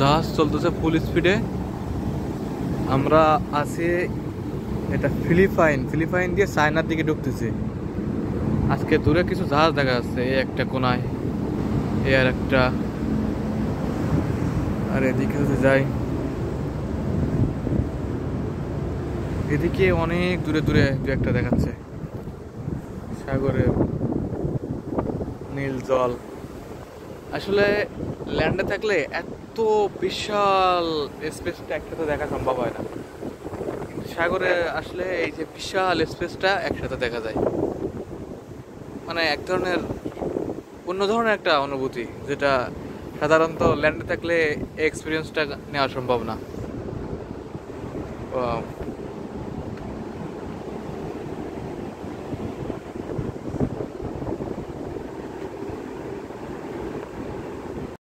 জাহাজ চলতেছে ফুল স্পিডে। আমরা আছি এটা ফিলিপাইন দিয়ে চায়নার দিকে ঢুকতেছি। আজকে দূরে কিছু জাহাজ দেখা যাচ্ছে, এই একটা কোনায়, এই আর একটা, আর এদিকে হচ্ছে যাই, এদিকে অনেক দূরে দূরে দু একটা দেখাচ্ছে, সাগরে নীল জল। আসলে ল্যান্ডে থাকলে এত বিশাল স্পেসটা একসাথে দেখা সম্ভব হয় না, কিন্তু সাগরে আসলে এই যে বিশাল স্পেসটা একসাথে দেখা যায়, মানে এক ধরনের অন্য ধরনের একটা অনুভূতি, যেটা সাধারণত ল্যান্ডে থাকলে এক্সপিরিয়েন্সটা নেওয়া সম্ভব না।